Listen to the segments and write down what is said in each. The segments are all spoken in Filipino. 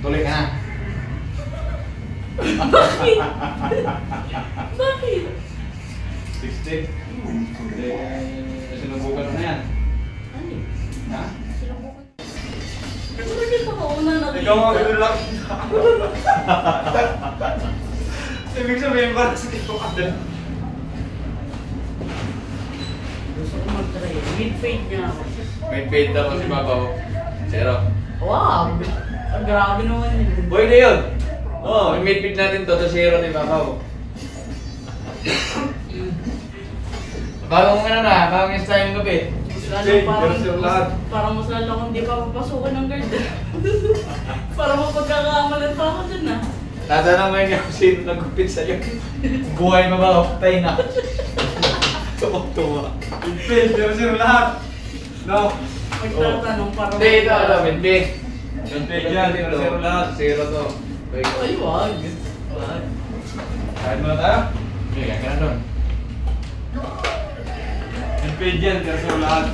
Tuloy ka na. Bakit? Bakit? 60. Hindi. Sinubukan mo na yan. Ano? Ha? Sinubukan. Bakit ako una na Ikaw ang lang. Ibig sabihin ba sa ikaw ka din? Gusto ko mag-try. Mid-fade niya ako. May paid daw si Babaw. Zero. Wow! Ang grabe naman yun. Pwede yun. Oo, may midpid natin to zero ni Babaw. Bagong ano na, bagong style ng gabi. Parang mas lalo kung di pa papasukan ng guard. Para mapagkakamalan pa ako dun ah. Tatanungin niya kung sino nagkupit sa'yo. Buhay mo ba? Patay na. Tuwa-tuwa. Midpid, zero lahat. No? Magtatanong para Hindi, ito ano, midpid. Midpid yan, zero lahat. Zero to. Ay, wag. Wag. Kahit mo na tayo? Okay, kaya ka na doon. Midpid yan, zero lahat.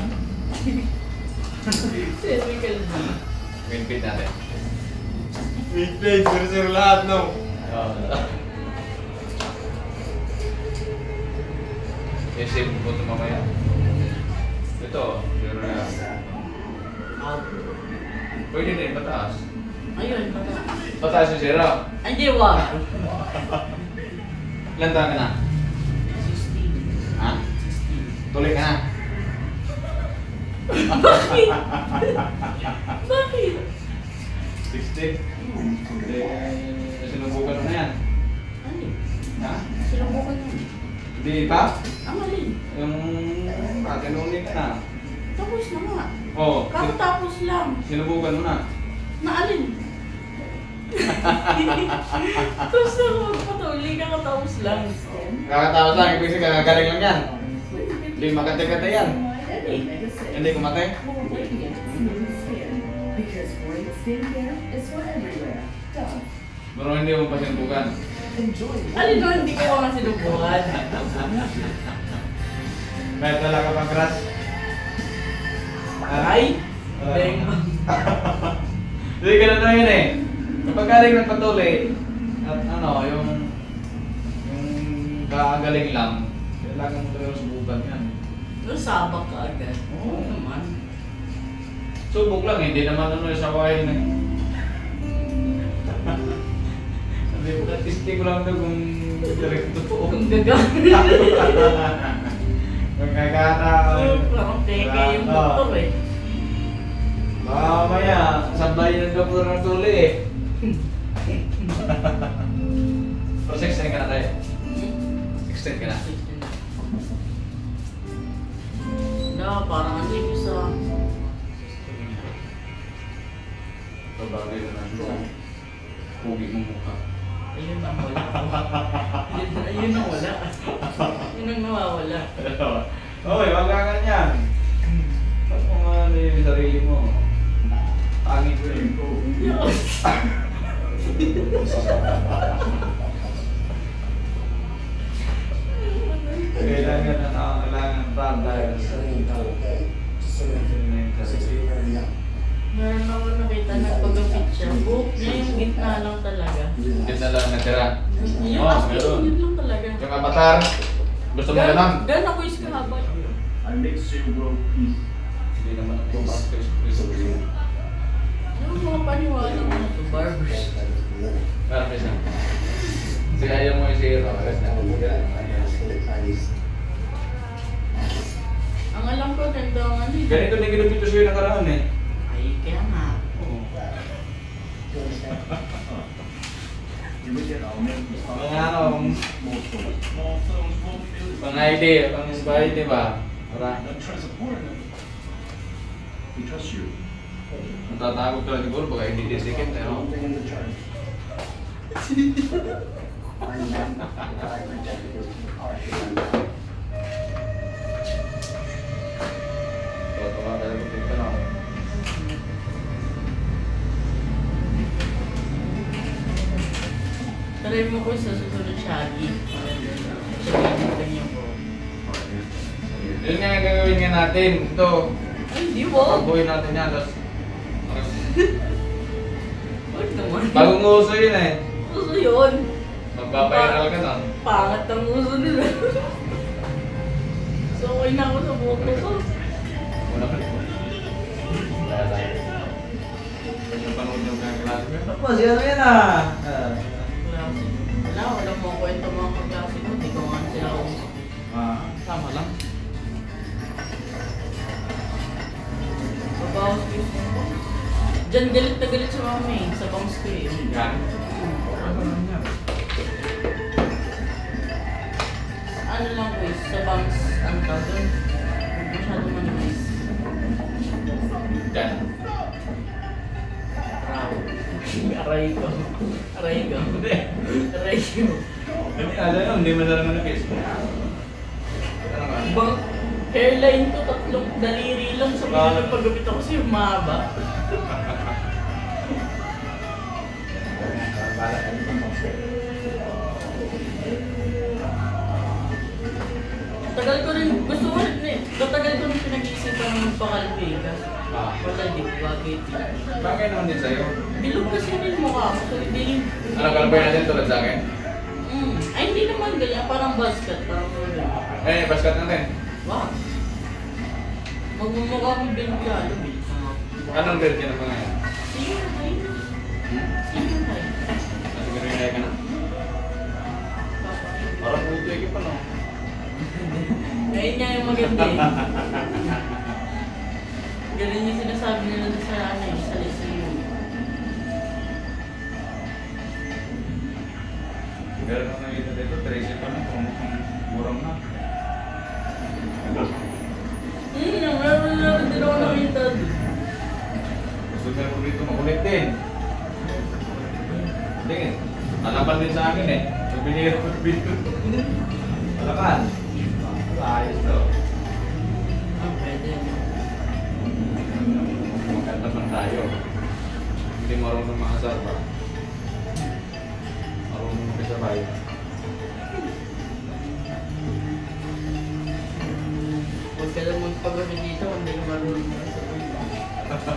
Typical B. Midpid natin. Midpid, zero lahat, no? Oo. Yung save mo ito mamaya. Ito, zero na yan. Out. Pwede din, pataas. Ayun, baka. Pataas yung zero. Ay, di wag. Ilan taon ka na? 16. Ha? 16. Tuloy ka na. Bakit? Bakit? 60. Hindi. Sinubukan mo na yan. Ano? Ha? Sinubukan yun. Hindi pa? Ang alin? Yung katinuli ka na. Tapos na nga. Oo. Kakatapos lang. Sinubukan mo na. Naalin? Tapos na ako magpatuloy, kakatapos lang. Kakatawa lang, ibig sabihin kakagaling lang yan. Hindi makatay-katay yan. Hindi kumatay. Because great skincare is for everywhere. Dove. Pero hindi mo pa sinubukan. Enjoy. Alin doon, hindi ko nga sinubukan. Kahit wala ka pang crush. Ay! Beng. Hindi ganun na yun eh. Kapag galing nagpatuloy, at ano, yung kakagaling lang, kailangan mo talaga subukan yan. Nasabak ka agad. Oo naman. Subok lang, hindi naman ano sa kain eh. Sabi ko, testing ko lang ito kung direct totoo. Kung gagamit. Kung kakataon. Parang teke yung doktor eh. Mamaya, sabay ng doktor ng tuli eh. Pero 16 ka na tayo. 16 ka na. Na, parang ano yung isa. Ito bagay na lang sa pugi mong mukha. Ayun ang wala. Ayun ang wala. Yun ang nawawala. Oy, wag ka ganyan. Ba't mo nga ano yung sarili mo? Pangit ko eh. Kailangan na nakakailangan pa dahil sa Meron ako nakita nagpag-fit siya. Buhok niya yung gitna lang talaga. Hindi na lang natira. Yung Oo, asking, meron. yun lang talaga. Yung avatar, gusto mo ganun? Gan ako is kahabal. I make you world peace. Hindi naman ako gusto mo. Yung mga paniwala mo na to, barbers. Parang isa. Kasi ayaw mo yung zero. Ang alam ko, ganda ang ano eh. Ganito na ginupit ko sa'yo nakaraan eh. Ay, kaya nga. Oo. Mga ano, pang ID, pang bahay, di ba? Para natatakot ka lang siguro baka hindi disikip eh, no? Totoo ka talaga dito, no? Try mo ko sa susunod Shaggy. Shaggy niyo po. Yun nga yung gagawin nga natin. Ito, Ay, di ba? pagbuhin natin yan. Tapos, Wag naman. Bagong uso yun eh. Uso yun. Magpapayiral ka na. Pangat ang uso nila. So, okay na ako sa buko ko. Wala ka rin. Wala tayo. Yung panood yung mga klase mo. Tapos, ano yan ah? Wala mo kwento mga kaklase ko. Hindi ko nga sila uso. Tama lang. Babawas ko yung ko. Diyan galit na galit sa mami eh. Sa bangs ko eh. Yan. Ano naman yan? Ano lang ko eh. Sa bangs, ano ka doon? Masyado manipis. Yan. Aray ko. Aray ko. Aray ko. Hindi alam yun, hindi masalang manipis. Ano nga? Bang, hairline ko, tatlong daliri lang sa mga nagpagupit ako kasi mahaba. Bala ka dito mo. Tagal ko rin, gusto ko rin eh. Tagal ko rin pinag-iisipan ng magpakalbiga. Wala di, bakit? Bagay naman din sa'yo. Bilog kasi rin mukha ko, so hindi rin... Ano kalabay natin tulad sa akin? Ay, hindi naman ganyan, parang buzzcut, parang ganyan. Eh, basket natin. Wow. Magmumukha kong Benjalo, eh. Anong grade ka na ba ngayon? Sige na kayo. Sige na kayo. Siguro yung ka na. Parang puto yung pa no? Ngayon nga yung maganda eh. Ganun yung sinasabi nila sa ano eh, sa Lyceum. Pero nung nakita dito, 13 pa na, kung burang na. Meron din ako nakita doon. Gusto ko po dito makulit din. Hindi eh. Alapan din sa akin eh. So biniro ko dito. Alakan. Ayos to. Ah, pwede. Magkanta man tayo. Hindi marunong makasar ba? Marunong makisabay. Huwag ka lang magpagawin dito, hindi ka marunong sa